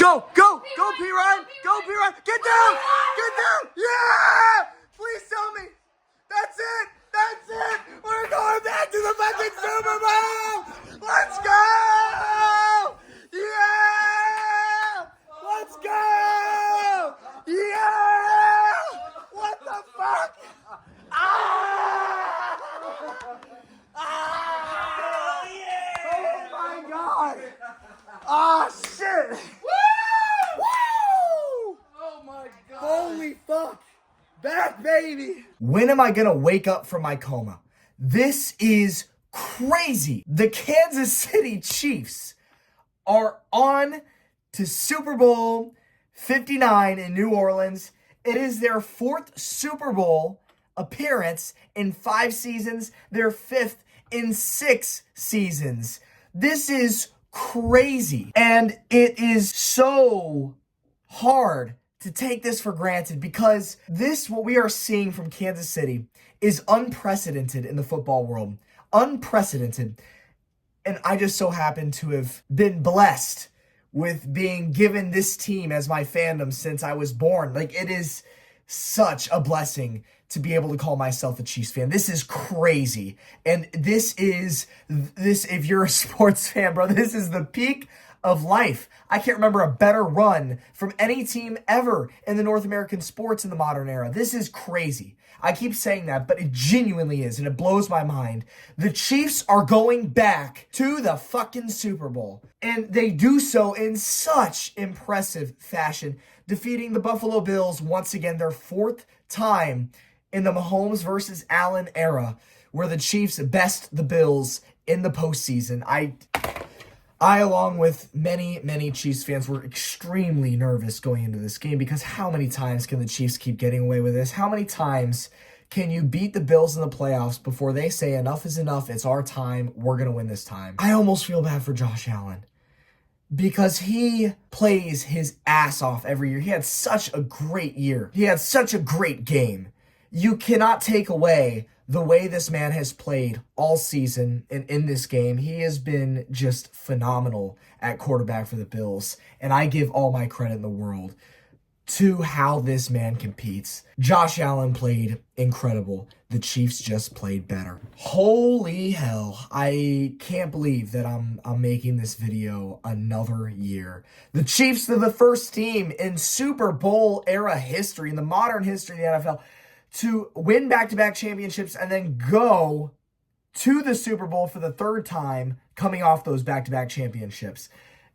Go, P-Ryan. Go, P-Ryan. Get down. Yeah! Please tell me. That's it. We're going back to the fucking Super Bowl. Let's go. Yeah! Let's go. Yeah! What the fuck? Ah! Oh my God. Ah, shit. Woo! Oh my God. Holy fuck. Back, baby. When am I going to wake up from my coma? This is crazy. The Kansas City Chiefs are on to Super Bowl 59 in New Orleans. It is their 4th Super Bowl appearance in 5 seasons, their 5th in 6 seasons. This is crazy. And it is so hard to take this for granted because what we are seeing from Kansas City is unprecedented in the football world. Unprecedented. And I just so happen to have been blessed with being given this team as my fandom since I was born. Like, it is such a blessing to be able to call myself a Chiefs fan. This is crazy. And this, if you're a sports fan, bro, this is the peak of life. I can't remember a better run from any team ever in the North American sports in the modern era. This is crazy. I keep saying that, but it genuinely is, and it blows my mind. The Chiefs are going back to the fucking Super Bowl, and they do so in such impressive fashion, defeating the Buffalo Bills once again, their 4th time in the Mahomes versus Allen era, where the Chiefs best the Bills in the postseason. I, along with many Chiefs fans, were extremely nervous going into this game because how many times can the Chiefs keep getting away with this? How many times can you beat the Bills in the playoffs before they say enough is enough, it's our time, we're going to win this time? I almost feel bad for Josh Allen because he plays his ass off every year. He had such a great year. He had such a great game. You cannot take away the way this man has played all season and in this game. He has been just phenomenal at quarterback for the Bills, and I give all my credit in the world to how this man competes. Josh Allen played incredible. The Chiefs just played better. Holy hell. I can't believe that I'm making this video another year. The Chiefs are the first team in Super Bowl era history, in the modern history of the NFL, to win back-to-back championships and then go to the Super Bowl for the 3rd time coming off those back-to-back championships.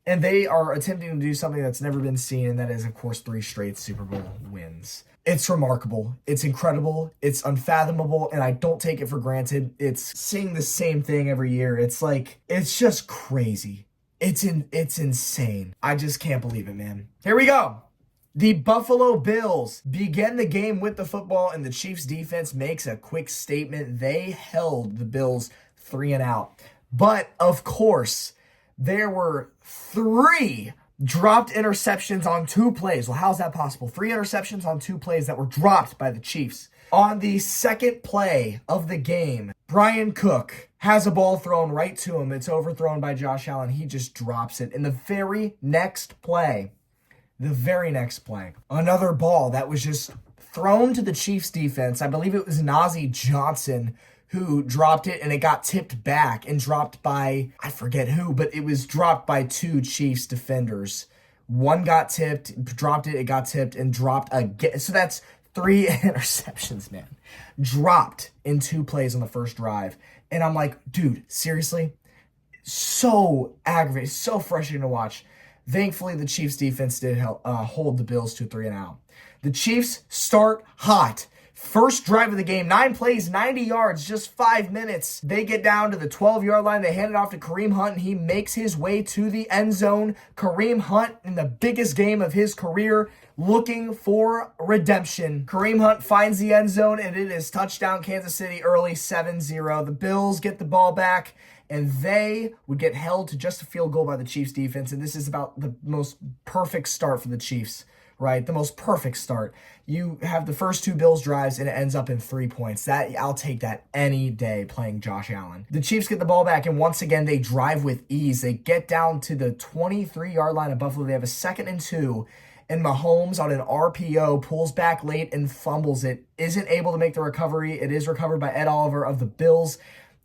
And they are attempting to do something that's never been seen, and that is, of course, 3 straight Super Bowl wins. It's remarkable. It's incredible. It's unfathomable, and I don't take it for granted. It's seeing the same thing every year. It's like, it's just crazy. It's insane. I just can't believe it, man. Here we go. The Buffalo Bills begin the game with the football, and the Chiefs defense makes a quick statement. They held the Bills 3 and out. But, of course, there were 3 dropped interceptions on 2 plays. Well, how's that possible? 3 interceptions on 2 plays that were dropped by the Chiefs. On the second play of the game, Brian Cook has a ball thrown right to him. It's overthrown by Josh Allen. He just drops it. In the very next play, another ball that was just thrown to the Chiefs defense. I believe it was Najee Johnson who dropped it, and it got tipped back and dropped by, I forget who, but it was dropped by 2 Chiefs defenders. One got tipped, dropped it, it got tipped, and dropped again. So that's 3 interceptions, man. Dropped in 2 plays on the first drive. And I'm like, dude, seriously? So aggravating, so frustrating to watch. Thankfully, the Chiefs defense did hold the Bills to 3 and out. The Chiefs start hot. First drive of the game, 9 plays, 90 yards, just 5 minutes. They get down to the 12-yard line. They hand it off to Kareem Hunt, and he makes his way to the end zone. Kareem Hunt, in the biggest game of his career, looking for redemption. Kareem Hunt finds the end zone, and it is touchdown Kansas City early, 7-0. The Bills get the ball back, and they would get held to just a field goal by the Chiefs defense, and this is about the most perfect start for the Chiefs right? The most perfect start. You have the first 2 Bills drives and it ends up in 3 points. I'll take that any day playing Josh Allen. The Chiefs get the ball back, and once again, they drive with ease. They get down to the 23-yard line of Buffalo. They have a 2nd and 2, and Mahomes on an RPO pulls back late and fumbles it. Isn't able to make the recovery. It is recovered by Ed Oliver of the Bills,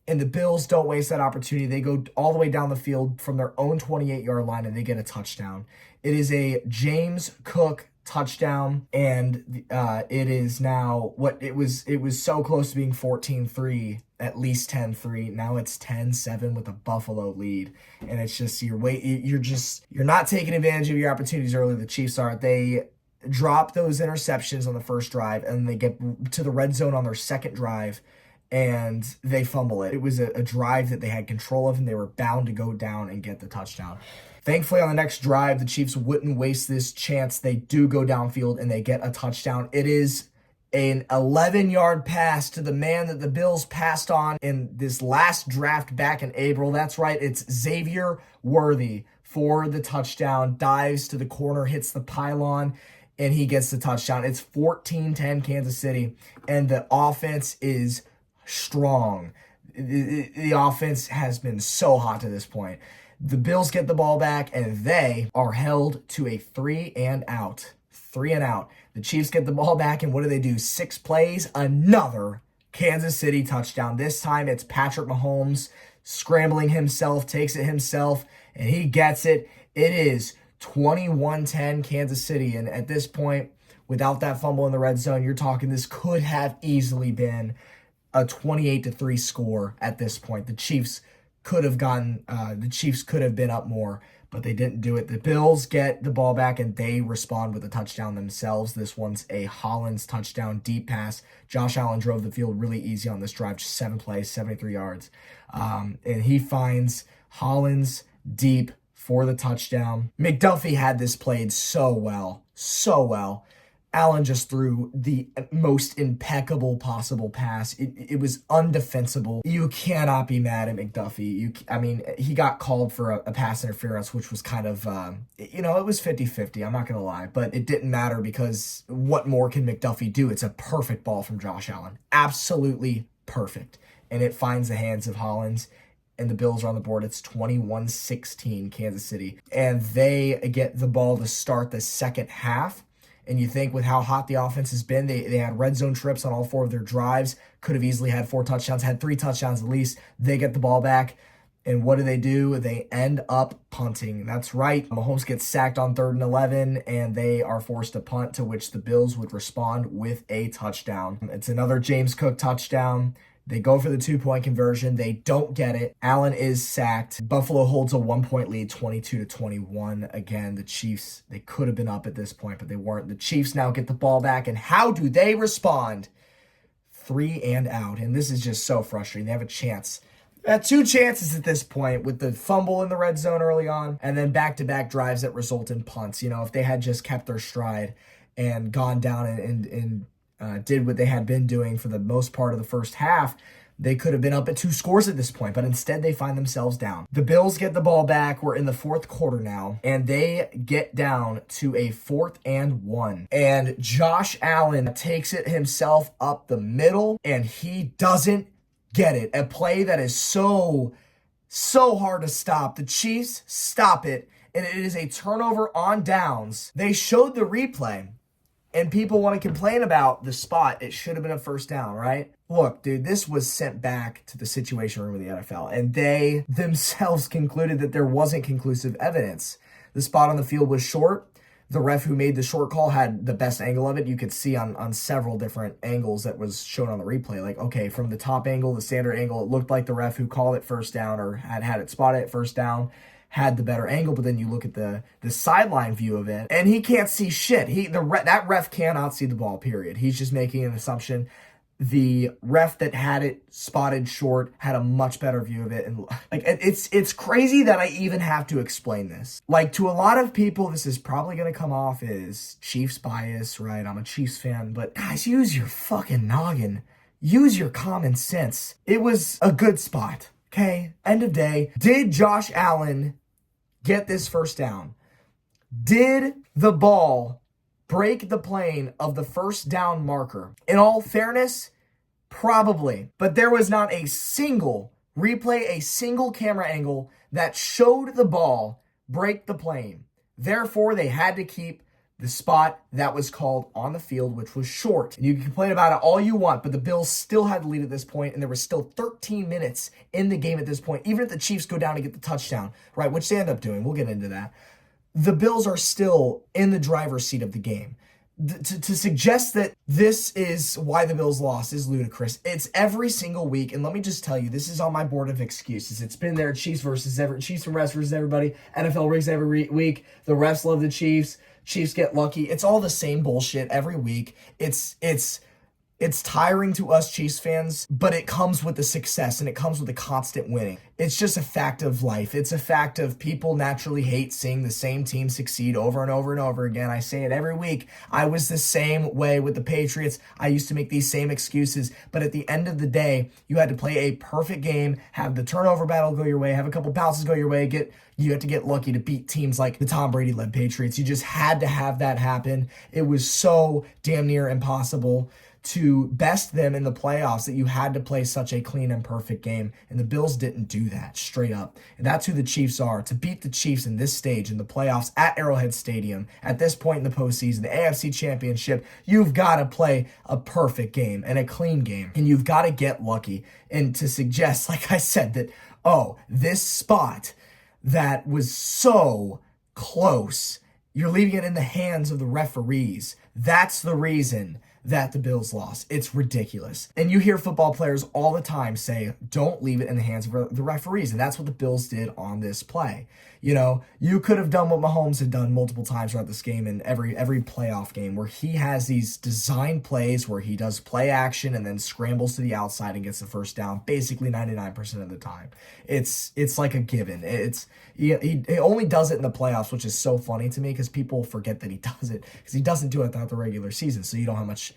and the Bills don't waste that opportunity. They go all the way down the field from their own 28-yard line, and they get a touchdown. It is a James Cook touchdown, and it is now it was so close to being 14-3, at least 10-3. Now it's 10-7 with a Buffalo lead, and it's just you're not taking advantage of your opportunities early. The Chiefs are. They drop those interceptions on the first drive, and they get to the red zone on their second drive, and they fumble it. It was a drive that they had control of, and they were bound to go down and get the touchdown. Thankfully, on the next drive, the Chiefs wouldn't waste this chance. They do go downfield, and they get a touchdown. It is an 11-yard pass to the man that the Bills passed on in this last draft back in April. That's right, it's Xavier Worthy for the touchdown. Dives to the corner, hits the pylon, and he gets the touchdown. It's 14-10 Kansas City, and the offense is strong. The offense has been so hot to this point. The Bills get the ball back, and they are held to a 3 and out. 3 and out. The Chiefs get the ball back, and what do? 6 plays, another Kansas City touchdown. This time it's Patrick Mahomes scrambling himself, takes it himself, and he gets it. It is 21-10 Kansas City, and at this point, without that fumble in the red zone, you're talking this could have easily been a 28-3 score at this point. The Chiefs could have been up more, but they didn't do it. The Bills get the ball back, and they respond with a touchdown themselves. This one's a Hollins touchdown, deep pass. Josh Allen drove the field really easy on this drive, just 7 plays, 73 yards. And he finds Hollins deep for the touchdown. McDuffie had this played so well. Allen just threw the most impeccable possible pass. It was undefensible. You cannot be mad at McDuffie. He got called for a pass interference, which was kind of, it was 50-50. I'm not going to lie. But it didn't matter because what more can McDuffie do? It's a perfect ball from Josh Allen. Absolutely perfect. And it finds the hands of Hollins, and the Bills are on the board. It's 21-16 Kansas City. And they get the ball to start the second half. And you think with how hot the offense has been, they had red zone trips on all 4 of their drives, could have easily had 4 touchdowns, had 3 touchdowns at least. They get the ball back, and what do? They end up punting. That's right. Mahomes gets sacked on 3rd and 11, and they are forced to punt, to which the Bills would respond with a touchdown. It's another James Cook touchdown. They go for the 2-point conversion. They don't get it. Allen is sacked. Buffalo holds a 1-point lead, 22-21. Again, the Chiefs, they could have been up at this point, but they weren't. The Chiefs now get the ball back, and how do they respond? 3 and out, and this is just so frustrating. They have a chance. They had 2 chances at this point with the fumble in the red zone early on, and then back-to-back drives that result in punts. If they had just kept their stride and gone down and did what they had been doing for the most part of the first half, they could have been up at 2 scores at this point, but instead they find themselves down. The Bills get the ball back. We're in the 4th quarter now, and they get down to a 4th and 1. And Josh Allen takes it himself up the middle, and he doesn't get it. A play that is so hard to stop. The Chiefs stop it, and it is a turnover on downs. They showed the replay, and people want to complain about the spot. It should have been a first down, right? Look, dude, this was sent back to the Situation Room of the NFL, and they themselves concluded that there wasn't conclusive evidence. The spot on the field was short. The ref who made the short call had the best angle of it. You could see on several different angles that was shown on the replay. Like, okay, from the top angle, the standard angle, it looked like the ref who called it first down or had it spotted at first down had the better angle, but then you look at the sideline view of it, and he can't see shit. That ref cannot see the ball, period. He's just making an assumption. The ref that had it spotted short had a much better view of it. And it's crazy that I even have to explain this. Like, to a lot of people, this is probably going to come off as Chiefs bias, right? I'm a Chiefs fan, but guys, use your fucking noggin. Use your common sense. It was a good spot, okay? End of day. Did Josh Allen get this first down? Did the ball break the plane of the first down marker? In all fairness, probably. But there was not a single replay, a single camera angle that showed the ball break the plane. Therefore, they had to keep the spot that was called on the field, which was short. And you can complain about it all you want, but the Bills still had the lead at this point, and there was still 13 minutes in the game at this point. Even if the Chiefs go down to get the touchdown, right, which they end up doing, we'll get into that, the Bills are still in the driver's seat of the game. To suggest that this is why the Bills lost is ludicrous. It's every single week, and let me just tell you, this is on my board of excuses. It's been there, Chiefs and refs versus everybody, NFL rigs every week. The refs love the Chiefs. Chiefs get lucky. It's all the same bullshit every week. It's tiring to us Chiefs fans, but it comes with the success and it comes with the constant winning. It's just a fact of life. It's a fact of people naturally hate seeing the same team succeed over and over and over again. I say it every week. I was the same way with the Patriots. I used to make these same excuses, but at the end of the day, you had to play a perfect game, have the turnover battle go your way, have a couple bounces go your way, you had to get lucky to beat teams like the Tom Brady-led Patriots. You just had to have that happen. It was so damn near impossible to best them in the playoffs that you had to play such a clean and perfect game. And the Bills didn't do that, straight up. And that's who the Chiefs are. To beat the Chiefs in this stage in the playoffs at Arrowhead Stadium, at this point in the postseason, the AFC Championship, you've got to play a perfect game and a clean game. And you've got to get lucky. And to suggest, like I said, that, this spot that was so close, you're leaving it in the hands of the referees. That's the reason that the Bills lost. It's ridiculous. And you hear football players all the time say, don't leave it in the hands of the referees. And that's what the Bills did on this play. You know, you could have done what Mahomes had done multiple times throughout this game in every playoff game, where he has these design plays where he does play action and then scrambles to the outside and gets the first down basically 99% of the time. It's like a given. He only does it in the playoffs, which is so funny to me because people forget that he does it because he doesn't do it throughout the regular season. So you don't have much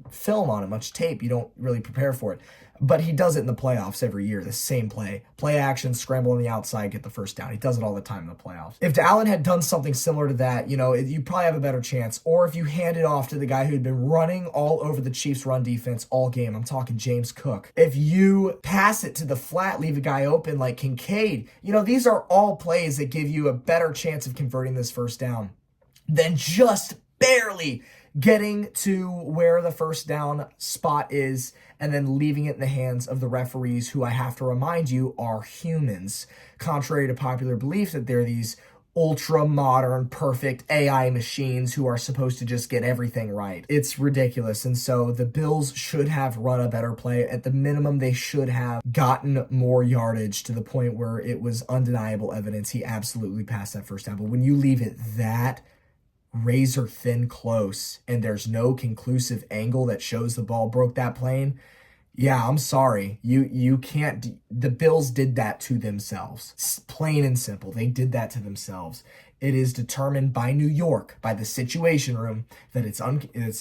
film on it, much tape. You don't really prepare for it. But he does it in the playoffs every year, the same play action, scramble on the outside, get the first down. He does it all the time in the playoffs. If Allen had done something similar to that, you probably have a better chance. Or if you hand it off to the guy who'd been running all over the Chiefs' run defense all game, I'm talking James Cook. If you pass it to the flat, leave a guy open like Kincaid, these are all plays that give you a better chance of converting this first down than just barely getting to where the first down spot is and then leaving it in the hands of the referees, who I have to remind you are humans, contrary to popular belief that they're these ultra-modern, perfect AI machines who are supposed to just get everything right. It's ridiculous. And so the Bills should have run a better play. At the minimum, they should have gotten more yardage to the point where it was undeniable evidence he absolutely passed that first down. But when you leave it that razor thin close and there's no conclusive angle that shows the ball broke that plane, yeah, I'm sorry. You can't. The Bills did that to themselves. Plain and simple. They did that to themselves. It is determined by New York, by the Situation Room, that it's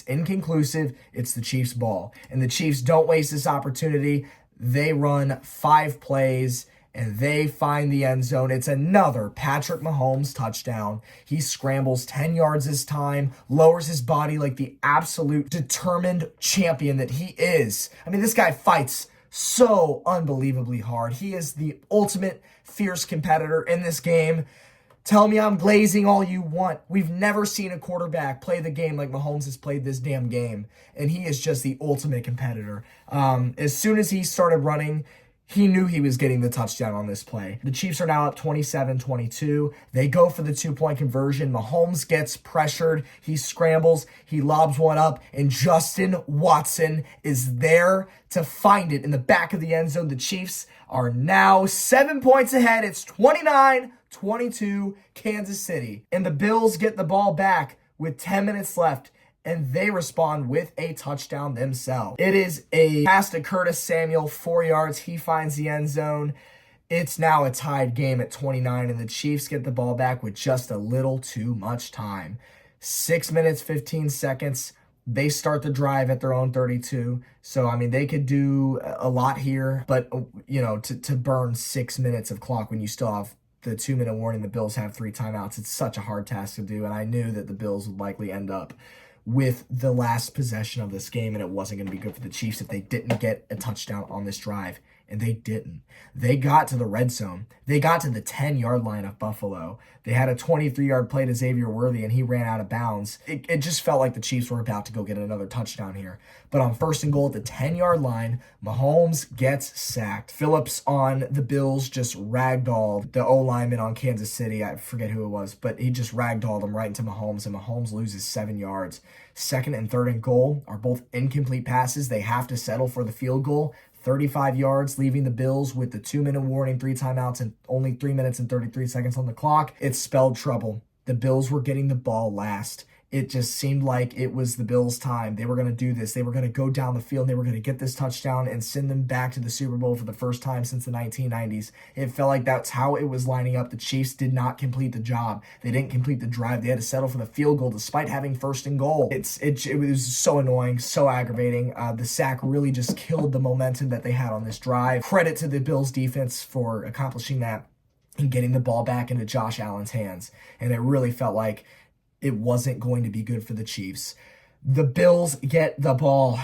inconclusive. It's the Chiefs' ball. And the Chiefs don't waste this opportunity. They run 5 plays and they find the end zone. It's another Patrick Mahomes touchdown. He scrambles 10 yards this time, lowers his body like the absolute determined champion that he is. I mean, this guy fights so unbelievably hard. He is the ultimate fierce competitor in this game. Tell me I'm glazing all you want. We've never seen a quarterback play the game like Mahomes has played this damn game. And he is just the ultimate competitor. As soon as he started running, he knew he was getting the touchdown on this play. The Chiefs are now up 27-22. They go for the 2-point conversion. Mahomes gets pressured. He scrambles. He lobs one up. And Justin Watson is there to find it in the back of the end zone. The Chiefs are now 7 points ahead. It's 29-22 Kansas City. And the Bills get the ball back with 10 minutes left, and they respond with a touchdown themselves. It is a pass to Curtis Samuel, 4 yards. He finds the end zone. It's now a tied game at 29, and the Chiefs get the ball back with just a little too much time. 6 minutes, 15 seconds. They start the drive at their own 32. So, I mean, they could do a lot here, but, to burn 6 minutes of clock when you still have the 2-minute warning, the Bills have 3 timeouts. It's such a hard task to do, and I knew that the Bills would likely end up with the last possession of this game, and it wasn't going to be good for the Chiefs if they didn't get a touchdown on this drive. And they didn't. They got to the red zone. They got to the 10-yard line of Buffalo. They had a 23-yard play to Xavier Worthy, and he ran out of bounds. It just felt like the Chiefs were about to go get another touchdown here. But on 1st and goal at the 10-yard line, Mahomes gets sacked. Phillips on the Bills just ragdolled the O-lineman on Kansas City. I forget who it was, but he just ragdolled him right into Mahomes, and Mahomes loses 7 yards. 2nd and 3rd and goal are both incomplete passes. They have to settle for the field goal. 35 yards, leaving the Bills with the 2-minute warning, 3 timeouts, and only 3 minutes and 33 seconds on the clock. It spelled trouble. The Bills were getting the ball last. It just seemed like it was the Bills' time. They were going to do this. They were going to go down the field. They were going to get this touchdown and send them back to the Super Bowl for the first time since the 1990s. It felt like that's how it was lining up. The Chiefs did not complete the job. They didn't complete the drive. They had to settle for the field goal despite having 1st and goal. It was so annoying, so aggravating. The sack really just killed the momentum that they had on this drive. Credit to the Bills' defense for accomplishing that and getting the ball back into Josh Allen's hands. And it really felt like it wasn't going to be good for the Chiefs. The Bills get the ball.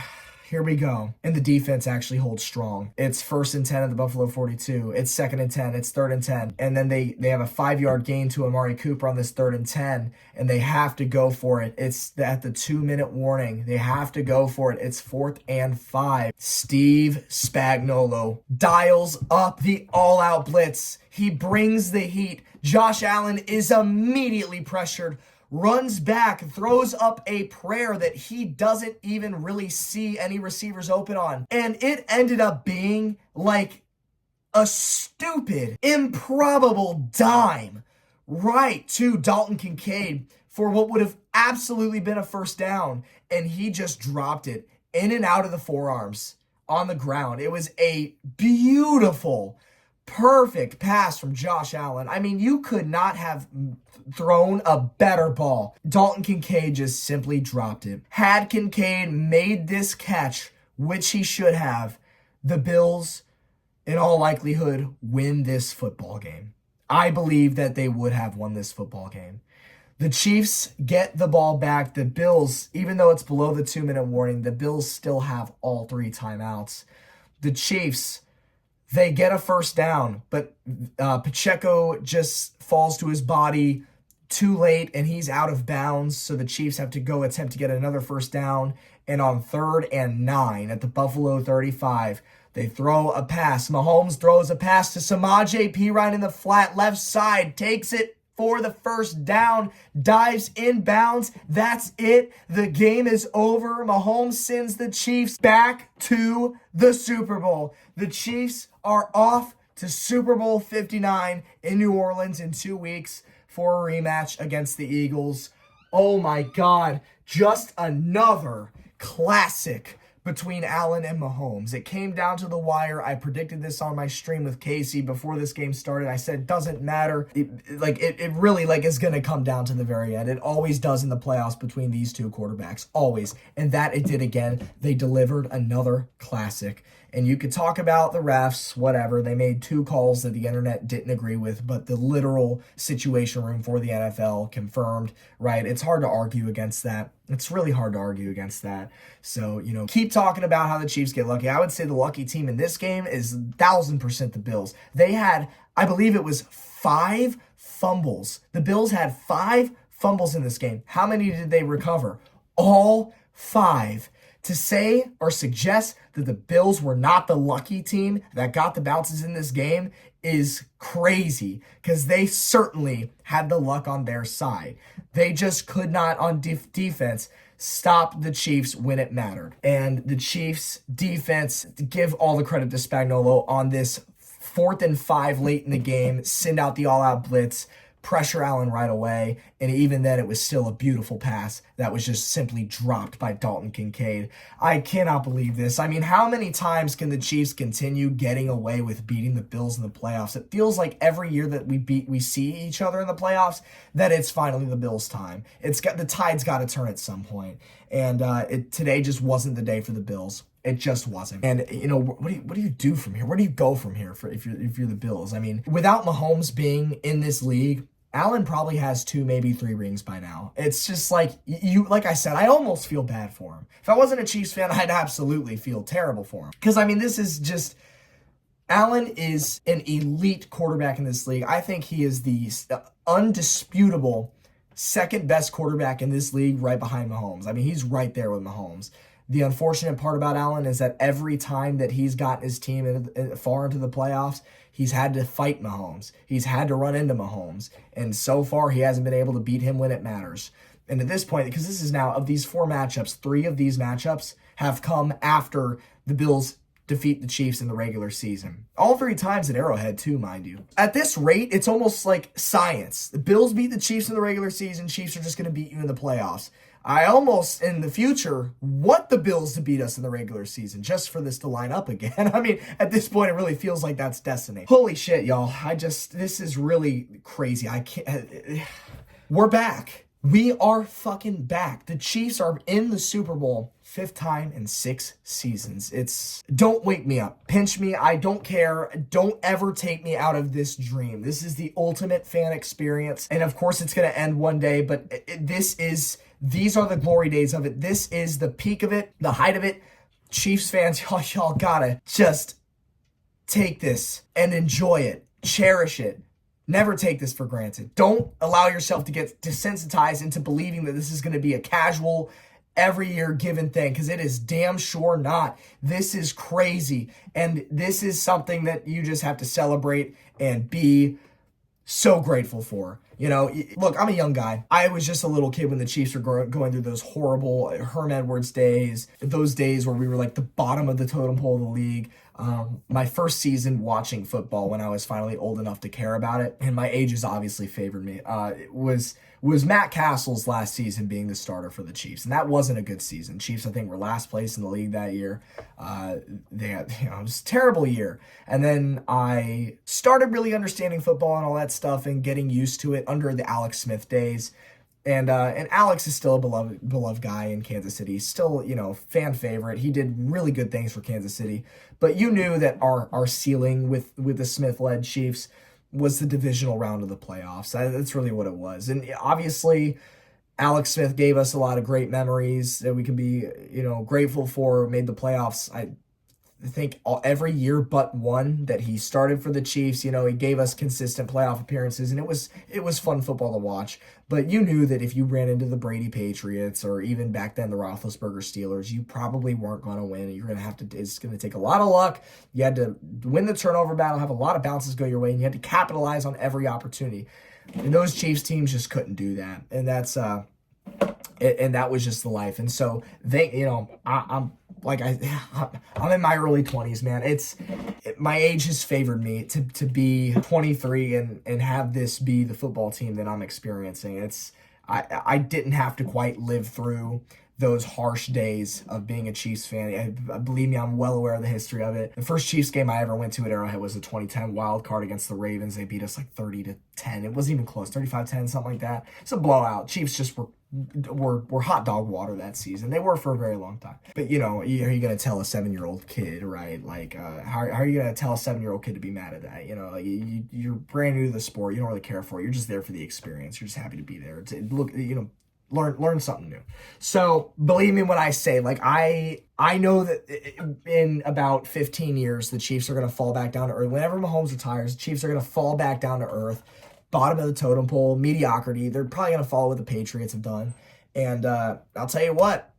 Here we go. And the defense actually holds strong. It's 1st and 10 at the Buffalo 42. It's 2nd and 10. It's 3rd and 10. And then they have a 5-yard gain to Amari Cooper on this 3rd and 10. And they have to go for it. It's at the 2-minute warning. They have to go for it. It's 4th and 5. Steve Spagnuolo dials up the all-out blitz. He brings the heat. Josh Allen is immediately pressured, runs back, throws up a prayer that he doesn't even really see any receivers open on. And it ended up being like a stupid, improbable dime right to Dalton Kincaid for what would have absolutely been a 1st down. And he just dropped it in and out of the forearms on the ground. It was a beautiful, perfect pass from Josh Allen. I mean, you could not have thrown a better ball. Dalton Kincaid just simply dropped it. Had Kincaid made this catch, which he should have, the Bills, in all likelihood, win this football game. I believe that they would have won this football game. The Chiefs get the ball back. The Bills, even though it's below the 2-minute warning, the Bills still have all 3 timeouts. The Chiefs, they get a 1st down, but Pacheco just falls to his body too late, and he's out of bounds, so the Chiefs have to go attempt to get another 1st down, and on 3rd and 9 at the Buffalo 35, they throw a pass. Mahomes throws a pass to Samaje Perine in the flat left side, takes it for the 1st down, dives inbounds. That's it. The game is over. Mahomes sends the Chiefs back to the Super Bowl. The Chiefs are off to Super Bowl 59 in New Orleans in 2 weeks for a rematch against the Eagles. Oh my God, just another classic between Allen and Mahomes. It came down to the wire. I predicted this on my stream with Casey before this game started. I said, doesn't matter. It really is going to come down to the very end. It always does in the playoffs between these two quarterbacks. Always. And that it did again. They delivered another classic. And you could talk about the refs, whatever. They made 2 calls that the internet didn't agree with, but the literal situation room for the NFL confirmed, right? It's hard to argue against that. It's really hard to argue against that. So, keep talking about how the Chiefs get lucky. I would say the lucky team in this game is 1,000% the Bills. They had, I believe it was 5 fumbles. The Bills had 5 fumbles in this game. How many did they recover? All 5. To say or suggest that the Bills were not the lucky team that got the bounces in this game is crazy, because they certainly had the luck on their side. They just could not, on defense, stop the Chiefs when it mattered. And the Chiefs defense, give all the credit to Spagnuolo on this 4th and 5 late in the game, send out the all-out blitz, pressure Allen right away, and even then it was still a beautiful pass that was just simply dropped by Dalton Kincaid. I cannot believe this. I mean, how many times can the Chiefs continue getting away with beating the Bills in the playoffs? It feels like every year that we see each other in the playoffs, that it's finally the Bills' time. The tide's got to turn at some point, and today just wasn't the day for the Bills. It just wasn't. And what do you do from here? Where do you go from here if you're the Bills? I mean, without Mahomes being in this league, Allen probably has 2, maybe 3 rings by now. It's just like like I said, I almost feel bad for him. If I wasn't a Chiefs fan, I'd absolutely feel terrible for him. Because I mean, this is just, Allen is an elite quarterback in this league. I think he is the undisputable second best quarterback in this league, right behind Mahomes. I mean, he's right there with Mahomes. The unfortunate part about Allen is that every time that he's gotten his team far into the playoffs, he's had to fight Mahomes. He's had to run into Mahomes. And so far, he hasn't been able to beat him when it matters. And at this point, because this is now, of these 4 matchups, 3 of these matchups have come after the Bills defeat the Chiefs in the regular season. All 3 times at Arrowhead, too, mind you. At this rate, it's almost like science. The Bills beat the Chiefs in the regular season. Chiefs are just going to beat you in the playoffs. I almost, in the future, want the Bills to beat us in the regular season just for this to line up again. I mean, at this point, it really feels like that's destiny. Holy shit, y'all. This is really crazy. I can't. We're back. We are fucking back. The Chiefs are in the Super Bowl 5th time in 6 seasons. Don't wake me up. Pinch me. I don't care. Don't ever take me out of this dream. This is the ultimate fan experience. And of course, it's going to end one day, but these are the glory days of it. This is the peak of it, the height of it. Chiefs fans, y'all gotta just take this and enjoy it. Cherish it. Never take this for granted. Don't allow yourself to get desensitized into believing that this is going to be a casual, every year given thing, because it is damn sure not. This is crazy. And this is something that you just have to celebrate and be so grateful for. Look, I'm a young guy. I was just a little kid when the Chiefs were going through those horrible Herm Edwards days, those days where we were like the bottom of the totem pole of the league. My first season watching football, when I was finally old enough to care about it, and my ages obviously favored me, was Matt Castle's last season being the starter for the Chiefs. And that wasn't a good season. Chiefs, I think, were last place in the league that year. They had, it was a terrible year. And then I started really understanding football and all that stuff and getting used to it under the Alex Smith days. And Alex is still a beloved guy in Kansas City. He's still, fan favorite. He did really good things for Kansas City. But you knew that our ceiling with the Smith-led Chiefs was the divisional round of the playoffs. That's really what it was. And obviously, Alex Smith gave us a lot of great memories that we can be, grateful for. Made the playoffs, I think, every year but one that he started for the Chiefs. He gave us consistent playoff appearances, and it was fun football to watch. But you knew that if you ran into the Brady Patriots, or even back then the Roethlisberger Steelers, you probably weren't going to win. You're going to have to. It's going to take a lot of luck. You had to win the turnover battle, have a lot of bounces go your way, and you had to capitalize on every opportunity. And those Chiefs teams just couldn't do that, and that's and that was just the life. And so they, I'm in my early 20s, man. My age has favored me to be 23 and have this be the football team that I'm experiencing. I didn't have to quite live through those harsh days of being a Chiefs fan. Believe me, I'm well aware of the history of it. The first Chiefs game I ever went to at Arrowhead was the 2010 wild card against the Ravens. They beat us like 30-10. It wasn't even close, 35-10, something like that. It's a blowout. Chiefs just were hot dog water that season. They were for a very long time. But, are you going to tell a 7-year-old kid, right? Like, how are you going to tell a 7-year-old kid to be mad at that? You're brand new to the sport. You don't really care for it. You're just there for the experience. You're just happy to be there. Learn something new. So believe me when I say, like, I know that in about 15 years, the Chiefs are going to fall back down to earth. Whenever Mahomes retires, the Chiefs are going to fall back down to earth, bottom of the totem pole, mediocrity. They're probably going to follow what the Patriots have done. And I'll tell you what,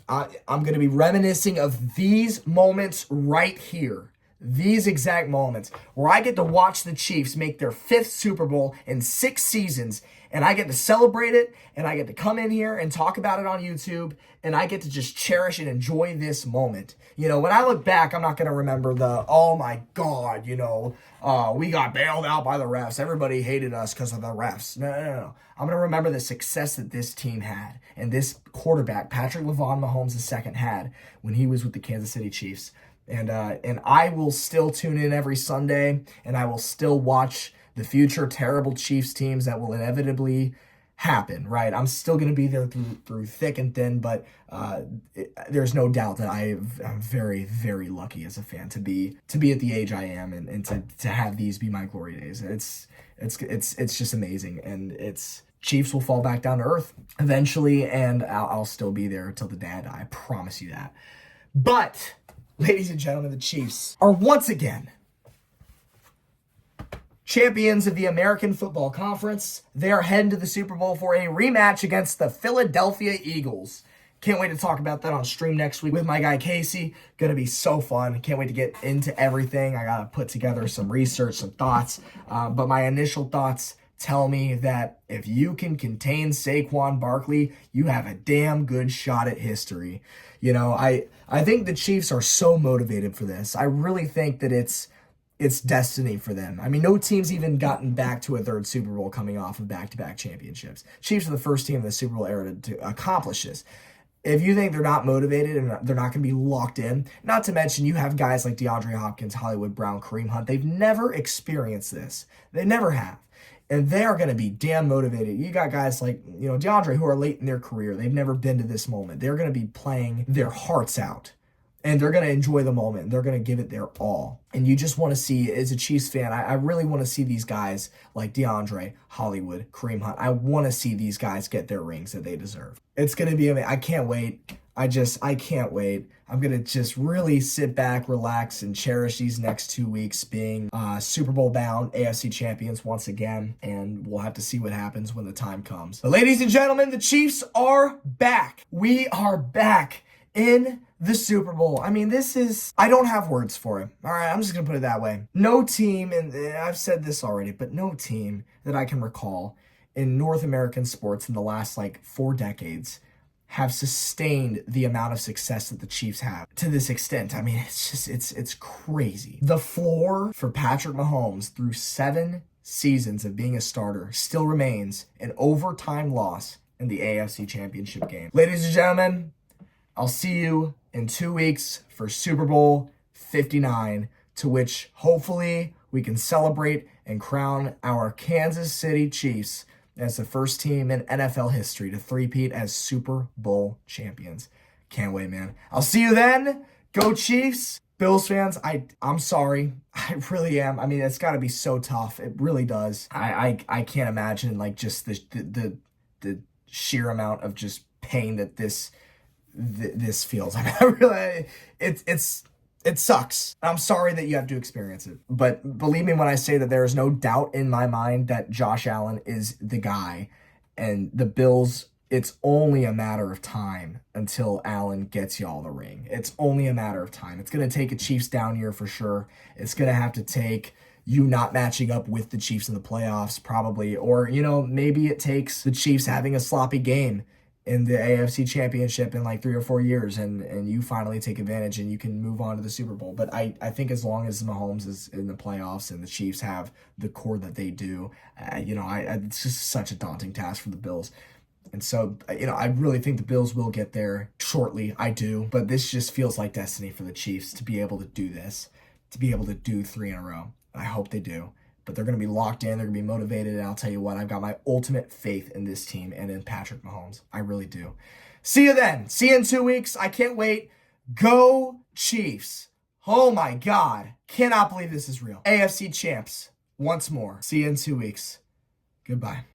I'm going to be reminiscing of these moments right here. These exact moments where I get to watch the Chiefs make their 5th Super Bowl in 6 seasons, and I get to celebrate it, and I get to come in here and talk about it on YouTube, and I get to just cherish and enjoy this moment. When I look back, I'm not going to remember oh my God, we got bailed out by the refs. Everybody hated us because of the refs. No. I'm going to remember the success that this team had, and this quarterback, Patrick Mahomes II, had when he was with the Kansas City Chiefs. And I will still tune in every Sunday, and I will still watch the future terrible Chiefs teams that will inevitably happen, right? I'm still going to be there through thick and thin, but there's no doubt that I'm very, very lucky as a fan to be at the age I am and to have these be my glory days. It's just amazing, and Chiefs will fall back down to earth eventually, and I'll still be there till the day I die. I promise you that. But, ladies and gentlemen, the Chiefs are once again champions of the American Football Conference. They are heading to the Super Bowl for a rematch against the Philadelphia Eagles. Can't wait to talk about that on stream next week with my guy Casey. Gonna be so fun. Can't wait to get into everything. I gotta put together some research, some thoughts. But my initial thoughts tell me that if you can contain Saquon Barkley, you have a damn good shot at history. You know, I think the Chiefs are so motivated for this. I really think that it's destiny for them. I mean, no team's even gotten back to a third Super Bowl coming off of back-to-back championships. Chiefs are the first team in the Super Bowl era to accomplish this. If you think they're not motivated and they're not going to be locked in, not to mention you have guys like DeAndre Hopkins, Hollywood Brown, Kareem Hunt. They've never experienced this. They never have. And they are going to be damn motivated. You got guys like, DeAndre who are late in their career. They've never been to this moment. They're going to be playing their hearts out. And they're going to enjoy the moment. They're going to give it their all. And you just want to see, as a Chiefs fan, I really want to see these guys like DeAndre, Hollywood, Kareem Hunt. I want to see these guys get their rings that they deserve. It's going to be amazing. I can't wait. I can't wait. I'm going to just really sit back, relax, and cherish these next 2 weeks being Super Bowl bound AFC champions once again. And we'll have to see what happens when the time comes. But ladies and gentlemen, the Chiefs are back. We are back in the Super Bowl. I mean, I don't have words for it. All right, I'm just going to put it that way. No team, and I've said this already, but no team that I can recall in North American sports in the last 4 decades have sustained the amount of success that the Chiefs have to this extent. I mean, it's crazy. The floor for Patrick Mahomes through 7 seasons of being a starter still remains an overtime loss in the AFC Championship game. Ladies and gentlemen, I'll see you in 2 weeks for Super Bowl 59, to which hopefully we can celebrate and crown our Kansas City Chiefs as the first team in NFL history to three-peat as Super Bowl champions. Can't wait, man. I'll see you then. Go Chiefs. Bills fans, I'm sorry. I really am. I mean, it's got to be so tough. It really does. I can't imagine just the sheer amount of just pain that this feels. I mean, really, it sucks. I'm sorry that you have to experience it. But believe me when I say that there is no doubt in my mind that Josh Allen is the guy. And the Bills, it's only a matter of time until Allen gets y'all the ring. It's only a matter of time. It's going to take a Chiefs down year for sure. It's going to have to take you not matching up with the Chiefs in the playoffs probably. Or, maybe it takes the Chiefs having a sloppy game in the AFC Championship in 3 or 4 years, and you finally take advantage and you can move on to the Super Bowl. But I think as long as Mahomes is in the playoffs and the Chiefs have the core that they do, it's just such a daunting task for the Bills. And so, I really think the Bills will get there shortly. I do. But this just feels like destiny for the Chiefs to be able to do this, to be able to do 3 in a row. I hope they do. But they're going to be locked in. They're going to be motivated. And I'll tell you what, I've got my ultimate faith in this team and in Patrick Mahomes. I really do. See you then. See you in 2 weeks. I can't wait. Go Chiefs. Oh my God. Cannot believe this is real. AFC champs once more. See you in 2 weeks. Goodbye.